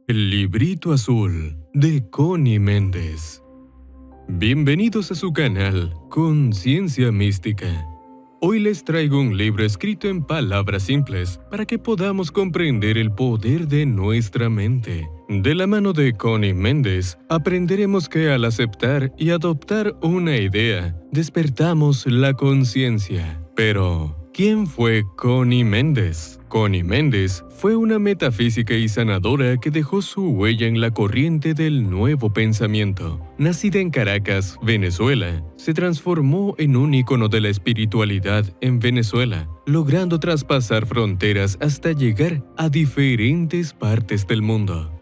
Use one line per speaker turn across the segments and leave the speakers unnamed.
El librito azul de Connie Méndez. Bienvenidos a su canal Conciencia Mística. Hoy les traigo un libro escrito en palabras simples para que podamos comprender el poder de nuestra mente. De la mano de Connie Méndez, aprenderemos que al aceptar y adoptar una idea, despertamos la conciencia. Pero, ¿quién fue Connie Méndez? Connie Méndez fue una metafísica y sanadora que dejó su huella en la corriente del nuevo pensamiento. Nacida en Caracas, Venezuela, se transformó en un ícono de la espiritualidad en Venezuela, logrando traspasar fronteras hasta llegar a diferentes partes del mundo.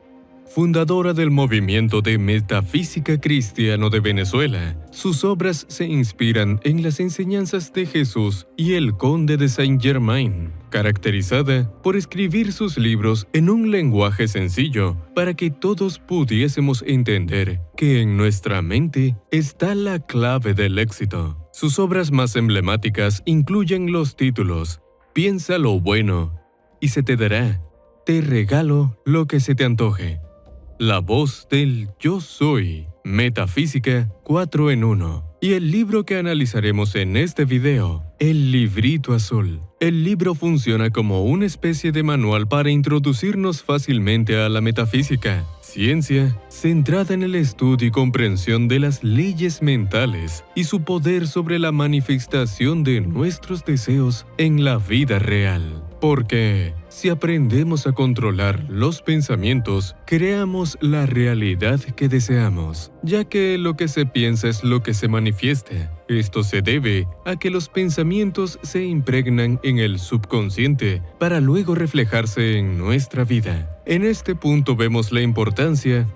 Fundadora del movimiento de metafísica cristiano de Venezuela, sus obras se inspiran en las enseñanzas de Jesús y el Conde de Saint-Germain, caracterizada por escribir sus libros en un lenguaje sencillo para que todos pudiésemos entender que en nuestra mente está la clave del éxito. Sus obras más emblemáticas incluyen los títulos Piensa lo bueno y se te dará, Te regalo lo que se te antoje, La voz del Yo Soy, Metafísica 4 en 1, y el libro que analizaremos en este video, El librito azul. El libro funciona como una especie de manual para introducirnos fácilmente a la metafísica, ciencia centrada en el estudio y comprensión de las leyes mentales y su poder sobre la manifestación de nuestros deseos en la vida real. Porque si aprendemos a controlar los pensamientos, creamos la realidad que deseamos, ya que lo que se piensa es lo que se manifiesta. Esto se debe a que los pensamientos se impregnan en el subconsciente para luego reflejarse en nuestra vida. En este punto vemos la importancia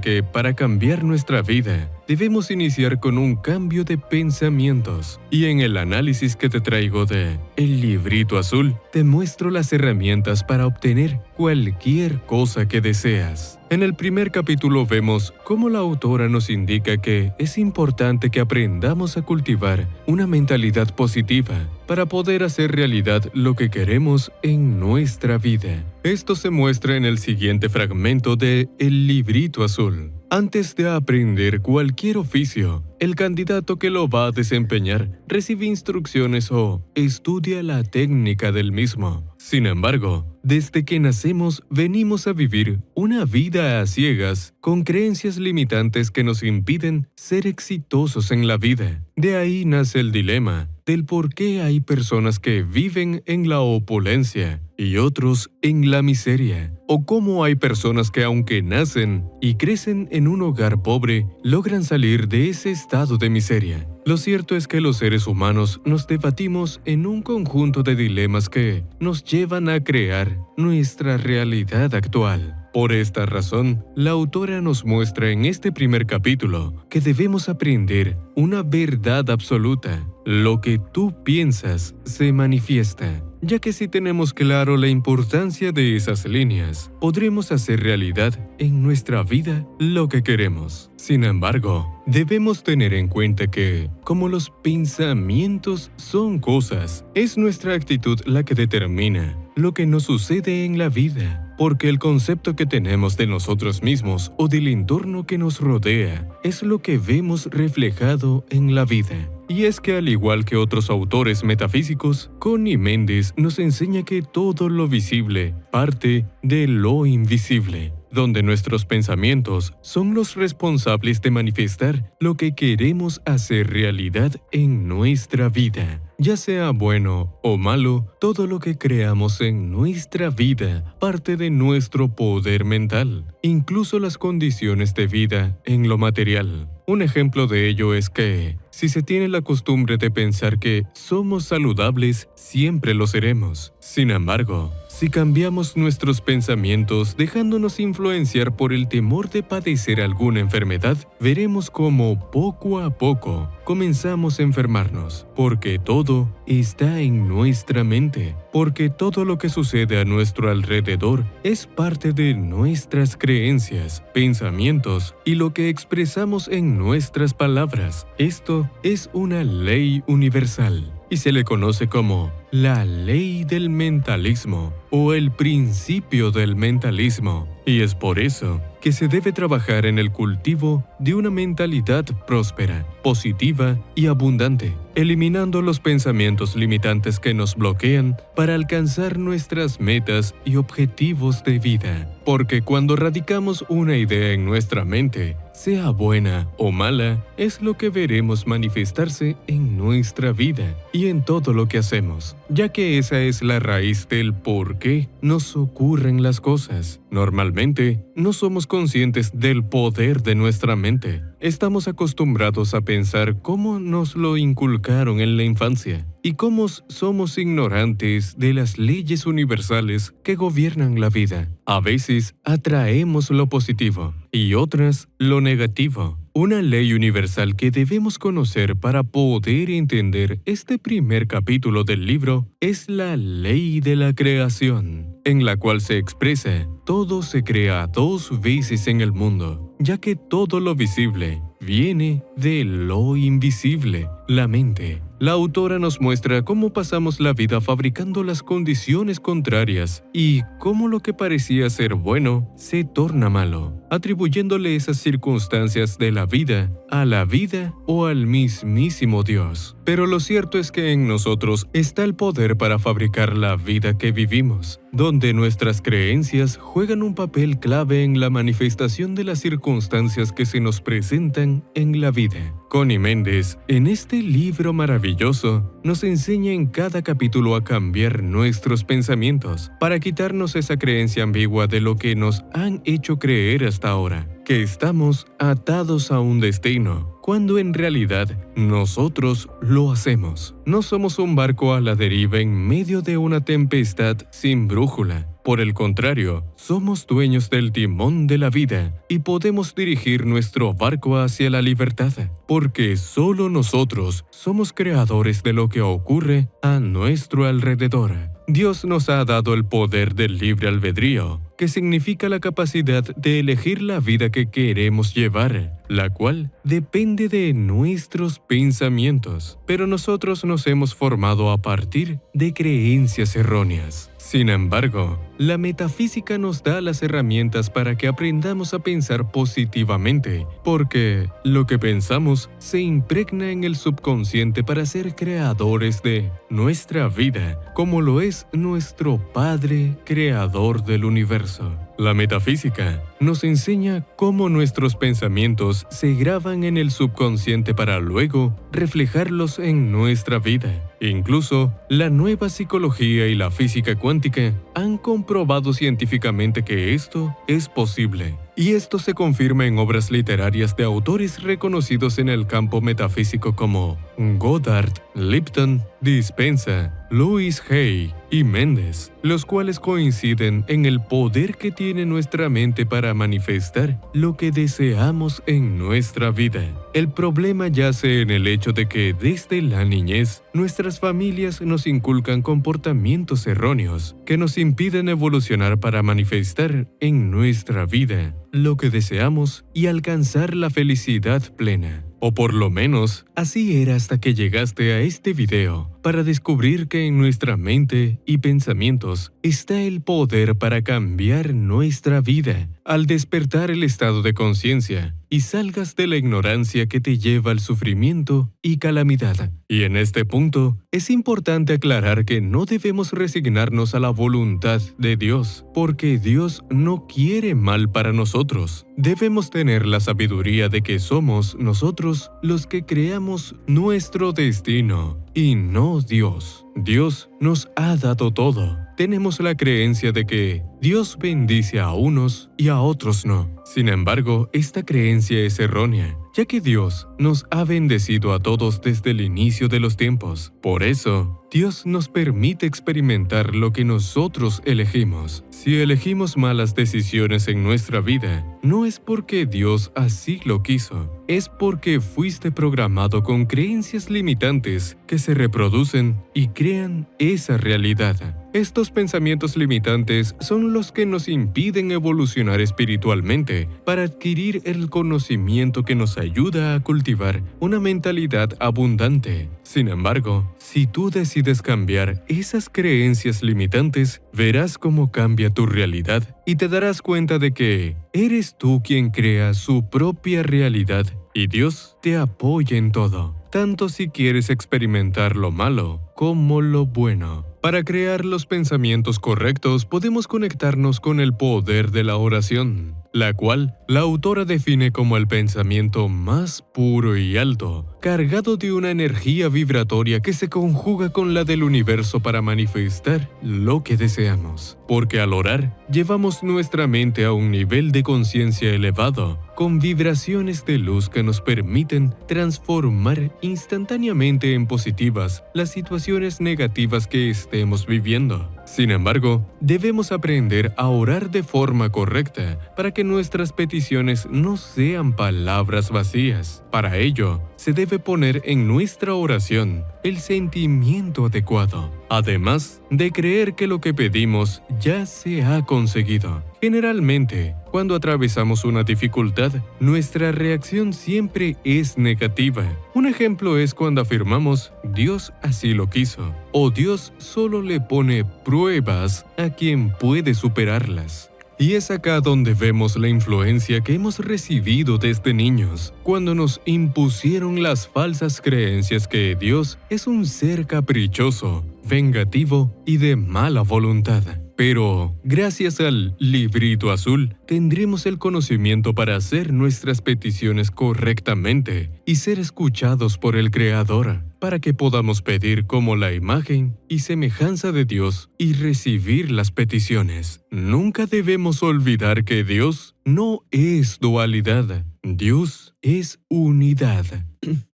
que para cambiar nuestra vida, debemos iniciar con un cambio de pensamientos. Y en el análisis que te traigo de El librito azul, te muestro las herramientas para obtener cualquier cosa que deseas. En el primer capítulo vemos cómo la autora nos indica que es importante que aprendamos a cultivar una mentalidad positiva para poder hacer realidad lo que queremos en nuestra vida. Esto se muestra en el siguiente fragmento de El librito azul. Antes de aprender cualquier oficio, el candidato que lo va a desempeñar recibe instrucciones o estudia la técnica del mismo. Sin embargo, desde que nacemos venimos a vivir una vida a ciegas con creencias limitantes que nos impiden ser exitosos en la vida. De ahí nace el dilema del por qué hay personas que viven en la opulencia y otros en la miseria, o cómo hay personas que aunque nacen y crecen en un hogar pobre, logran salir de ese estado de miseria. Lo cierto es que los seres humanos nos debatimos en un conjunto de dilemas que nos llevan a crear nuestra realidad actual. Por esta razón, la autora nos muestra en este primer capítulo que debemos aprender una verdad absoluta. Lo que tú piensas se manifiesta, ya que si tenemos claro la importancia de esas líneas, podremos hacer realidad en nuestra vida lo que queremos. Sin embargo, debemos tener en cuenta que, como los pensamientos son cosas, es nuestra actitud la que determina lo que nos sucede en la vida, porque el concepto que tenemos de nosotros mismos o del entorno que nos rodea es lo que vemos reflejado en la vida. Y es que al igual que otros autores metafísicos, Connie Méndez nos enseña que todo lo visible parte de lo invisible, donde nuestros pensamientos son los responsables de manifestar lo que queremos hacer realidad en nuestra vida. Ya sea bueno o malo, todo lo que creamos en nuestra vida parte de nuestro poder mental, incluso las condiciones de vida en lo material. Un ejemplo de ello es que, si se tiene la costumbre de pensar que somos saludables, siempre lo seremos. Sin embargo, si cambiamos nuestros pensamientos dejándonos influenciar por el temor de padecer alguna enfermedad, veremos cómo poco a poco comenzamos a enfermarnos, porque todo está en nuestra mente, porque todo lo que sucede a nuestro alrededor es parte de nuestras creencias, pensamientos y lo que expresamos en nuestras palabras. Esto es una ley universal y se le conoce como la ley del mentalismo o el principio del mentalismo, y es por eso que se debe trabajar en el cultivo de una mentalidad próspera, positiva y abundante, eliminando los pensamientos limitantes que nos bloquean para alcanzar nuestras metas y objetivos de vida. Porque cuando radicamos una idea en nuestra mente, sea buena o mala, es lo que veremos manifestarse en nuestra vida y en todo lo que hacemos, ya que esa es la raíz del por qué nos ocurren las cosas. Normalmente, no somos conscientes del poder de nuestra mente. Estamos acostumbrados a pensar cómo nos lo inculcaron en la infancia y cómo somos ignorantes de las leyes universales que gobiernan la vida. A veces atraemos lo positivo y otras lo negativo. Una ley universal que debemos conocer para poder entender este primer capítulo del libro es la ley de la creación, en la cual se expresa: todo se crea 2 veces en el mundo, ya que todo lo visible viene de lo invisible, la mente. La autora nos muestra cómo pasamos la vida fabricando las condiciones contrarias y cómo lo que parecía ser bueno se torna malo, atribuyéndole esas circunstancias de la vida a la vida o al mismísimo Dios. Pero lo cierto es que en nosotros está el poder para fabricar la vida que vivimos, donde nuestras creencias juegan un papel clave en la manifestación de las circunstancias que se nos presentan en la vida. Connie Méndez, en este libro maravilloso, nos enseña en cada capítulo a cambiar nuestros pensamientos para quitarnos esa creencia ambigua de lo que nos han hecho creer hasta ahora, que estamos atados a un destino, cuando en realidad nosotros lo hacemos. No somos un barco a la deriva en medio de una tempestad sin brújula. Por el contrario, somos dueños del timón de la vida y podemos dirigir nuestro barco hacia la libertad, porque solo nosotros somos creadores de lo que ocurre a nuestro alrededor. Dios nos ha dado el poder del libre albedrío, que significa la capacidad de elegir la vida que queremos llevar, la cual depende de nuestros pensamientos, pero nosotros nos hemos formado a partir de creencias erróneas. Sin embargo, la metafísica nos da las herramientas para que aprendamos a pensar positivamente, porque lo que pensamos se impregna en el subconsciente para ser creadores de nuestra vida, como lo es nuestro Padre Creador del universo. La metafísica nos enseña cómo nuestros pensamientos se graban en el subconsciente para luego reflejarlos en nuestra vida. Incluso, la nueva psicología y la física cuántica han comprobado científicamente que esto es posible. Y esto se confirma en obras literarias de autores reconocidos en el campo metafísico como Goddard, Lipton, Dispenza, Louis Hay y Méndez, los cuales coinciden en el poder que tiene nuestra mente para manifestar lo que deseamos en nuestra vida. El problema yace en el hecho de que desde la niñez, nuestras familias nos inculcan comportamientos erróneos que nos impiden evolucionar para manifestar en nuestra vida lo que deseamos y alcanzar la felicidad plena. O por lo menos, así era hasta que llegaste a este video, para descubrir que en nuestra mente y pensamientos está el poder para cambiar nuestra vida, al despertar el estado de conciencia y salgas de la ignorancia que te lleva al sufrimiento y calamidad. Y en este punto, es importante aclarar que no debemos resignarnos a la voluntad de Dios, porque Dios no quiere mal para nosotros. Debemos tener la sabiduría de que somos nosotros los que creamos nuestro destino y no Dios. Dios nos ha dado todo. Tenemos la creencia de que Dios bendice a unos y a otros no. Sin embargo, esta creencia es errónea, ya que Dios nos ha bendecido a todos desde el inicio de los tiempos. Por eso, Dios nos permite experimentar lo que nosotros elegimos. Si elegimos malas decisiones en nuestra vida, no es porque Dios así lo quiso, es porque fuiste programado con creencias limitantes que se reproducen y crean esa realidad. Estos pensamientos limitantes son los que nos impiden evolucionar espiritualmente para adquirir el conocimiento que nos ayuda a cultivar una mentalidad abundante. Sin embargo, si tú decides cambiar esas creencias limitantes, verás cómo cambia tu realidad y te darás cuenta de que eres tú quien crea su propia realidad y Dios te apoya en todo, tanto si quieres experimentar lo malo como lo bueno. Para crear los pensamientos correctos podemos conectarnos con el poder de la oración, la cual la autora define como el pensamiento más puro y alto, cargado de una energía vibratoria que se conjuga con la del universo para manifestar lo que deseamos. Porque al orar, llevamos nuestra mente a un nivel de conciencia elevado, con vibraciones de luz que nos permiten transformar instantáneamente en positivas las situaciones negativas que estemos viviendo. Sin embargo, debemos aprender a orar de forma correcta para que nuestras peticiones no sean palabras vacías. Para ello, se debe poner en nuestra oración el sentimiento adecuado, además de creer que lo que pedimos ya se ha conseguido. Generalmente, cuando atravesamos una dificultad, nuestra reacción siempre es negativa. Un ejemplo es cuando afirmamos «Dios así lo quiso» o «Dios solo le pone pruebas a quien puede superarlas». Y es acá donde vemos la influencia que hemos recibido desde niños, cuando nos impusieron las falsas creencias que Dios es un ser caprichoso, vengativo y de mala voluntad. Pero, gracias al librito azul, tendremos el conocimiento para hacer nuestras peticiones correctamente y ser escuchados por el Creador, para que podamos pedir como la imagen y semejanza de Dios y recibir las peticiones. Nunca debemos olvidar que Dios no es dualidad, Dios es unidad.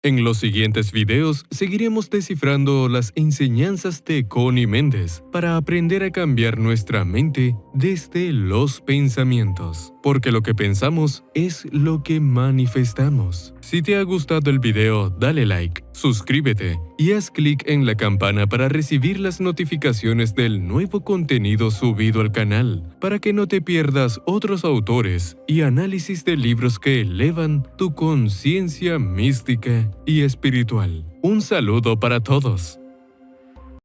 En los siguientes videos seguiremos descifrando las enseñanzas de Connie Méndez para aprender a cambiar nuestra mente desde los pensamientos, porque lo que pensamos es lo que manifestamos. Si te ha gustado el video, dale like, suscríbete y haz clic en la campana para recibir las notificaciones del nuevo contenido subido al canal, para que no te pierdas otros autores y análisis de libros que elevan tu conciencia mística y espiritual. Un saludo para todos.